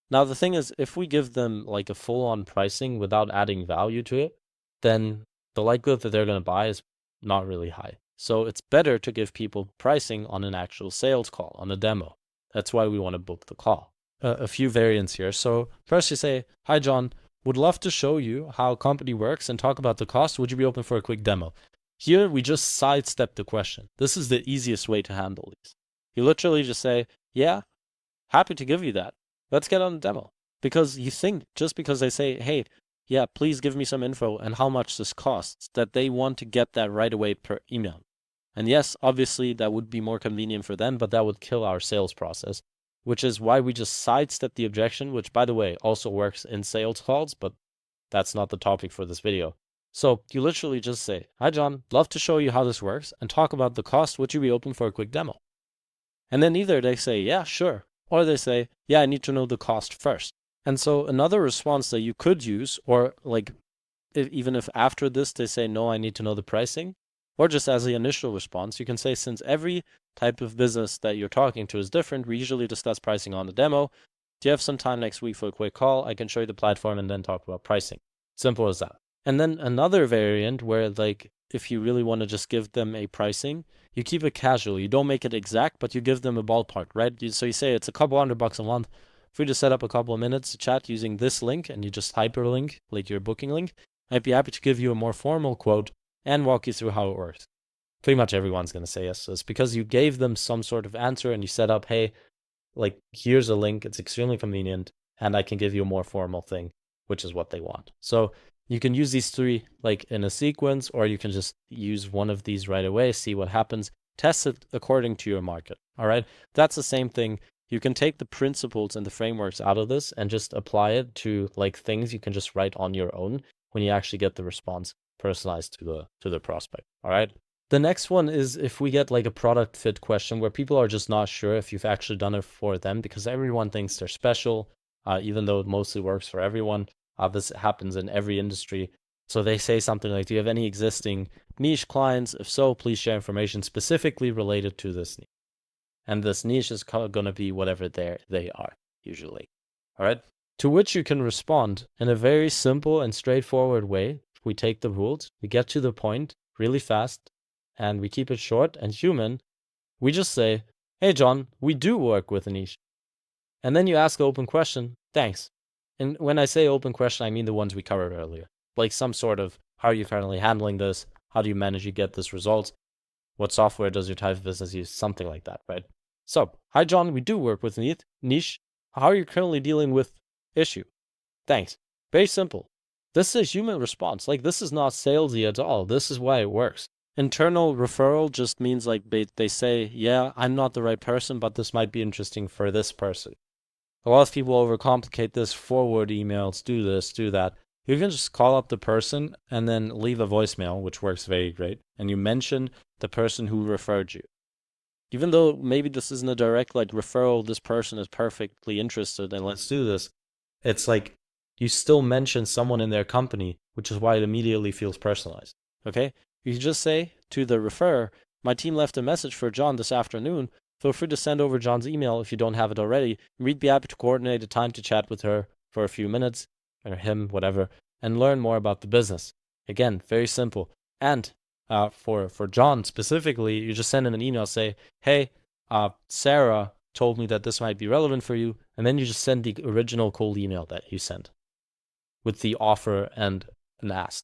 Now, the thing is, if we give them like a full-on pricing without adding value to it, then the likelihood that they're going to buy is not really high. So it's better to give people pricing on an actual sales call, on a demo. That's why we want to book the call. A few variants here. So first you say, "Hi, John, would love to show you how a company works and talk about the cost. Would you be open for a quick demo?" Here, we just sidestep the question. This is the easiest way to handle these. You literally just say, "Yeah, happy to give you that. Let's get on the demo." Because you think just because they say, "Hey, yeah, please give me some info and how much this costs," that they want to get that right away per email. And yes, obviously that would be more convenient for them, but that would kill our sales process, which is why we just sidestep the objection, which by the way also works in sales calls, but that's not the topic for this video. So you literally just say, "Hi, John, love to show you how this works and talk about the cost. Would you be open for a quick demo?" And then either they say, "Yeah, sure," or they say, "Yeah, I need to know the cost first." And so another response that you could use, or like even if after this they say, "No, I need to know the pricing," or just as the initial response, you can say, "Since every type of business that you're talking to is different, we usually discuss pricing on the demo. Do you have some time next week for a quick call? I can show you the platform and then talk about pricing." Simple as that. And then another variant where, like, if you really want to just give them a pricing, you keep it casual. You don't make it exact, but you give them a ballpark, right? So you say it's a couple $100 a month. Free to set up a couple of minutes to chat using this link, and you just hyperlink, like your booking link. I'd be happy to give you a more formal quote and walk you through how it works. Pretty much everyone's going to say yes. So it's because you gave them some sort of answer and you set up, "Hey, like, here's a link. It's extremely convenient, and I can give you a more formal thing," which is what they want. So you can use these three like in a sequence, or you can just use one of these right away, see what happens, test it according to your market. All right. That's the same thing. You can take the principles and the frameworks out of this and just apply it to like things you can just write on your own when you actually get the response personalized to the prospect. All right. The next one is if we get like a product fit question where people are just not sure if you've actually done it for them because everyone thinks they're special, even though it mostly works for everyone. This happens in every industry. So they say something like, "Do you have any existing niche clients? If so, please share information specifically related to this niche." And this niche is going to be whatever they are, usually. All right. To which you can respond in a very simple and straightforward way. We take the rules, we get to the point really fast, and we keep it short and human. We just say, "Hey, John, we do work with a niche." And then you ask the open question, "Thanks." And when I say open question, I mean the ones we covered earlier. Like some sort of, "How are you currently handling this? How do you manage to get this result? What software does your type of business use?" Something like that, right? So, "Hi, John, we do work with niche. How are you currently dealing with issue? Thanks." Very simple. This is a human response. Like, this is not salesy at all. This is why it works. Internal referral just means like they say, "Yeah, I'm not the right person, but this might be interesting for this person." A lot of people overcomplicate this, forward emails, do this, do that. You can just call up the person and then leave a voicemail, which works very great. And you mention the person who referred you. Even though maybe this isn't a direct like referral, this person is perfectly interested and let's do this. It's like you still mention someone in their company, which is why it immediately feels personalized. Okay? You can just say to the referrer, "My team left a message for John this afternoon. Feel free to send over John's email if you don't have it already. We'd be happy to coordinate a time to chat with her for a few minutes, or him, whatever, and learn more about the business." Again, very simple. And for John specifically, you just send him an email, say, "Hey, Sarah told me that this might be relevant for you," and then you just send the original cold email that you sent with the offer and an ask.